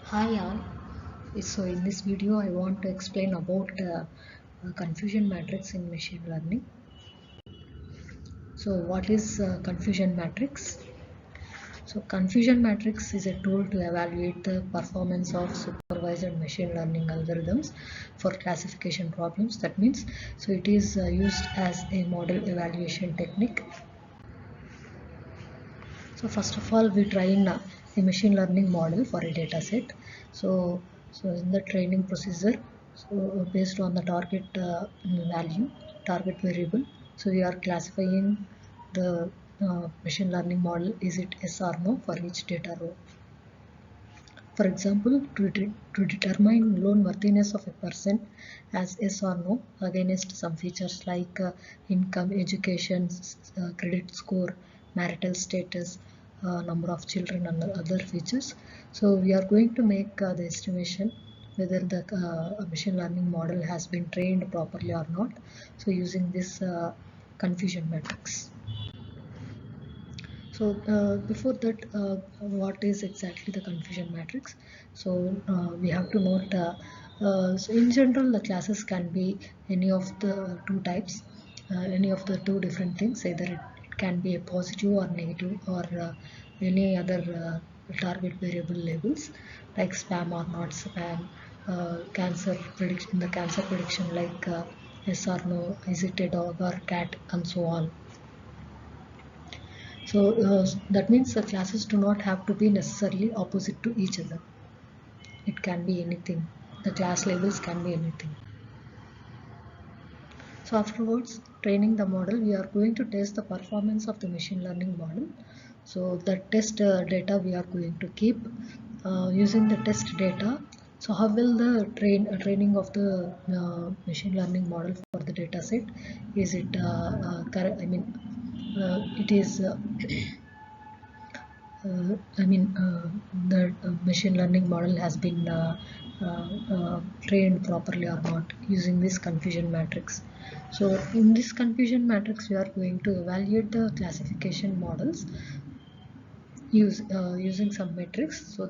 Hi all. So in this video I want to explain about confusion matrix in machine learning. So what is confusion matrix? So confusion matrix is a tool to evaluate the performance of supervised machine learning algorithms for classification problems. That means it is used as a model evaluation technique. So first of all, we train a machine learning model for a data set. So in the training procedure, so based on the target value, target variable, so we are classifying the machine learning model, is it yes or no for each data row. For example, to determine loan worthiness of a person as yes or no against some features like income, education, credit score, marital status, number of children and other features. So we are going to make the estimation whether the machine learning model has been trained properly or not. So using this confusion matrix. So before that, what is exactly the confusion matrix? So we have to note, so in general the classes can be any of the two types, any of the two different things, either it can be a positive or negative, or any other target variable labels like spam or not spam, cancer prediction, the cancer prediction like yes or no, is it a dog or cat, and so on. So that means the classes do not have to be necessarily opposite to each other. It can be anything. The class labels can be anything. So afterwards, training the model, we are going to test the performance of the machine learning model. So the test data we are going to keep using the test data. So how will the training of the machine learning model for the data set? Is it correct? I mean, it is. The machine learning model has been trained properly or not using this confusion matrix. So in this confusion matrix, we are going to evaluate the classification models using some metrics. So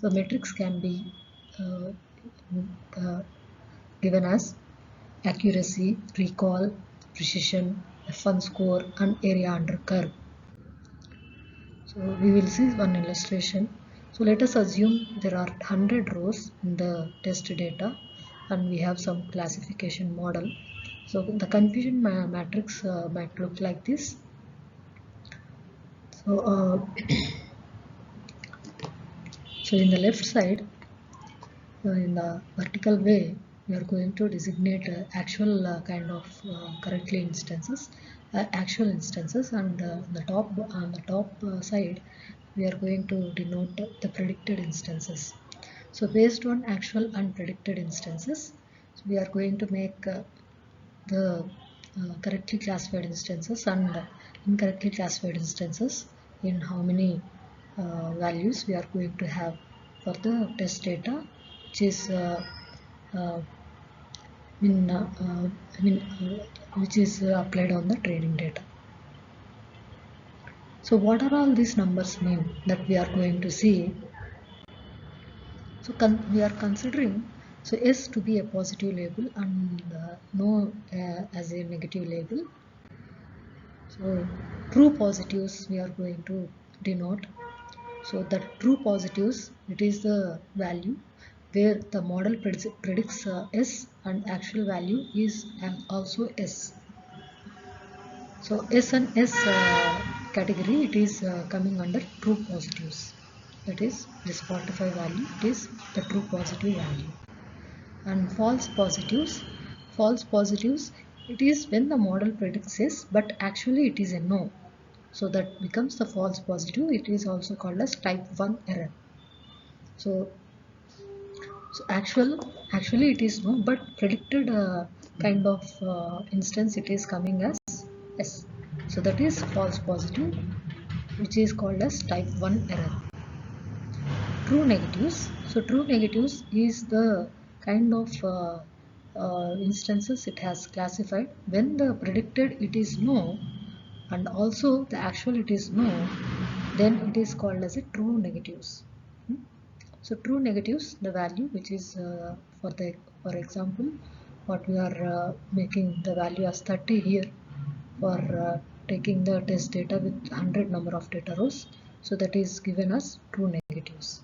metrics can be uh, uh, given as accuracy, recall, precision, F1 score, and area under curve. So we will see one illustration. So let us assume there are 100 rows in the test data and we have some classification model. So the confusion matrix might look like this. So, so in the left side, in the vertical way, we are going to designate actual kind of correctly instances, actual instances, and on the top side, we are going to denote the predicted instances. So based on actual and predicted instances, so we are going to make the correctly classified instances and incorrectly classified instances in how many values we are going to have for the test data, which is uh, in, I mean, which is applied on the training data. So what are all these numbers mean that we are going to see? So we are considering so S to be a positive label and no as a negative label. So true positives we are going to denote. So the true positives, it is the value where the model predicts S and actual value is also S. So S and S category, it is coming under true positives. That is this 45 value, it is the true positive value. And false positives, it is when the model predicts yes but actually it is a no. So that becomes the false positive. It is also called as type 1 error. So, actually it is no, but predicted kind of instance it is coming as yes. So that is false positive, which is called as type 1 error. True negatives. So true negatives is the kind of instances it has classified when the predicted it is no and also the actual it is no, then it is called as a true negatives. So true negatives, the value which is for example, what we are making the value as 30 here for taking the test data with 100 number of data rows. So that is given as true negatives.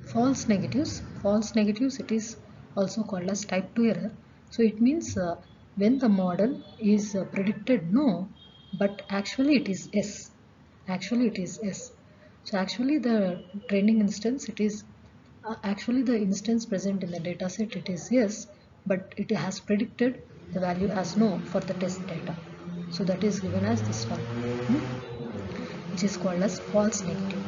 False negatives, it is also called as type 2 error. So it means when the model is predicted no, but actually it is yes. So actually the training instance, it is actually the instance present in the data set, it is yes, but it has predicted the value as no for the test data. So that is given as this one, which is called as false negative.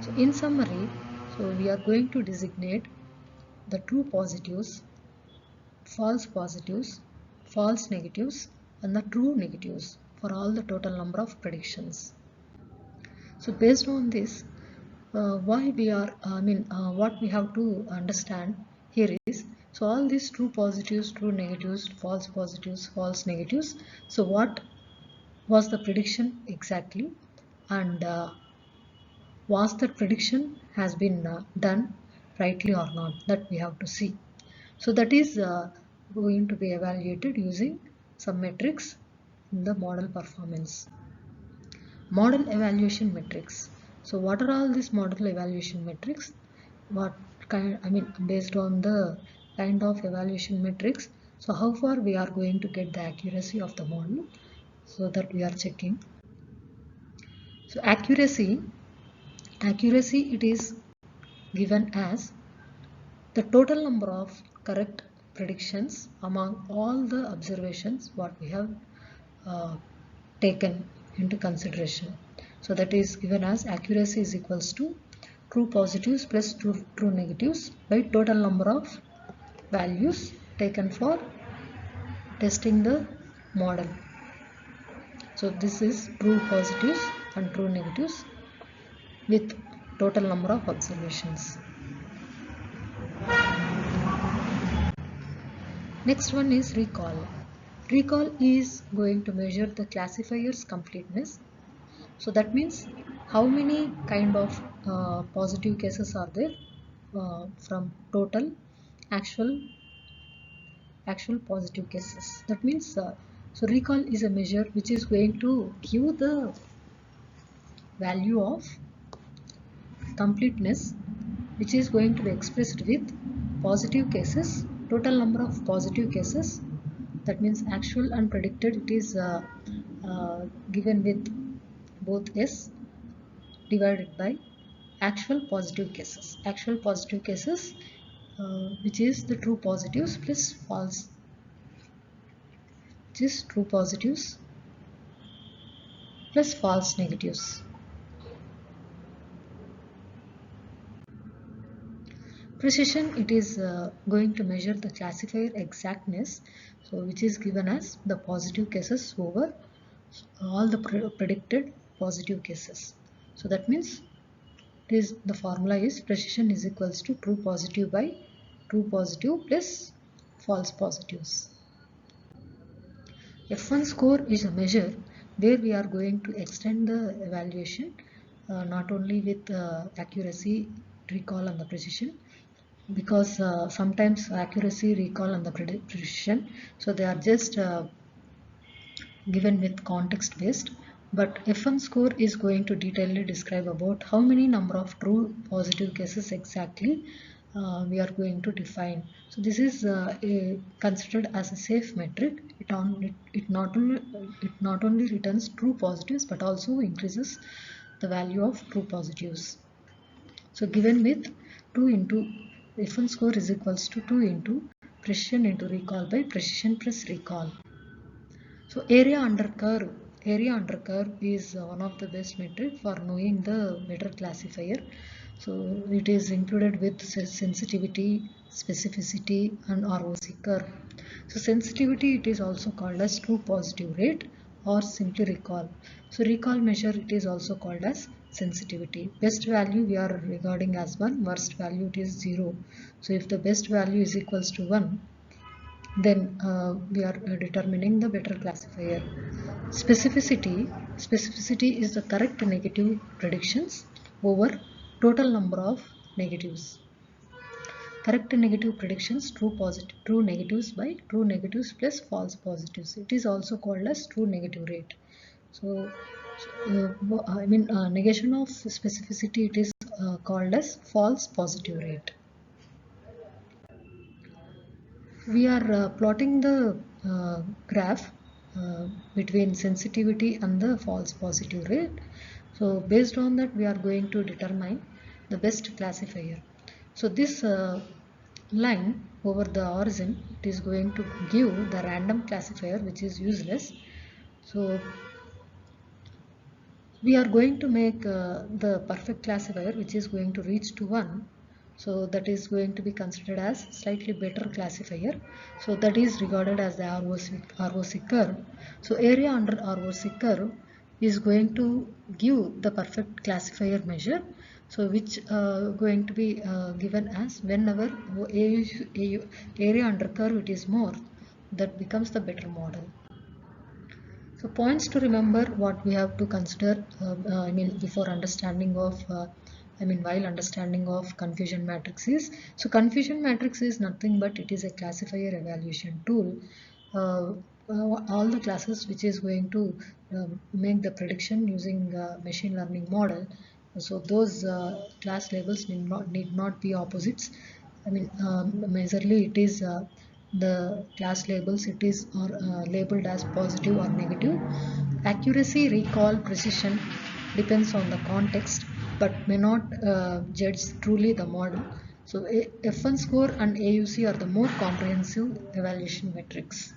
So in summary, so we are going to designate the true positives, false negatives, and the true negatives for all the total number of predictions. So based on this, what we have to understand here is, so all these true positives, true negatives, false negatives. So what was the prediction exactly, and was that prediction has been done rightly or not, that we have to see. So that is going to be evaluated using some metrics in the model performance. Model evaluation metrics. So what are all these model evaluation metrics? Based on the kind of evaluation metrics, so how far we are going to get the accuracy of the model, so that we are checking. So accuracy it is given as the total number of correct predictions among all the observations what we have taken into consideration. So that is given as accuracy is equals to true positives plus true negatives by total number of values taken for testing the model. So this is true positives and true negatives with total number of observations. Next one is recall. Recall is going to measure the classifier's completeness. So that means how many kind of positive cases are there from total actual positive cases. That means so recall is a measure which is going to give the value of completeness, which is going to be expressed with positive cases, total number of positive cases. That means actual and predicted, it is given with both S divided by actual positive cases. Actual positive cases, which is the true positives plus false, which is true positives plus false negatives. Precision, it is going to measure the classifier exactness, so which is given as the positive cases over all the predicted positive cases. So that means the formula is precision is equals to true positive by true positive plus false positives. F1 score is a measure where we are going to extend the evaluation not only with accuracy, recall and the precision, because sometimes accuracy, recall and the precision, so they are just given with context based, but F1 score is going to detailedly describe about how many number of true positive cases exactly we are going to define. So this is considered as a safe metric. It not only returns true positives but also increases the value of true positives. So given with 2 into F1 score is equals to 2 into precision into recall by precision plus recall. So area under curve is one of the best metric for knowing the better classifier. So it is included with sensitivity, specificity and ROC curve. So sensitivity, it is also called as true positive rate or simply recall. So recall measure, it is also called as sensitivity. Best value we are regarding as 1, worst value it is 0. So if the best value is equals to 1, then we are determining the better classifier. Specificity is the correct negative predictions over total number of negatives. Correct negative predictions, true negatives by true negatives plus false positives. It is also called as true negative rate. So, negation of specificity, it is called as false positive rate. We are plotting the graph between sensitivity and the false positive rate. So based on that, we are going to determine the best classifier. So this line over the origin, it is going to give the random classifier, which is useless. So we are going to make the perfect classifier, which is going to reach to 1. So that is going to be considered as slightly better classifier. So that is regarded as the ROC curve. So area under ROC curve is going to give the perfect classifier measure. So which going to be given as whenever area under curve it is more, that becomes the better model. So points to remember what we have to consider, before understanding of, while understanding of confusion matrix is, so confusion matrix is nothing but it is a classifier evaluation tool. All the classes which is going to make the prediction using machine learning model. So those class labels need not be opposites. Majorly it is the class labels, it is or labeled as positive or negative. Accuracy, recall, precision depends on the context, but may not judge truly the model. So F1 score and AUC are the more comprehensive evaluation metrics.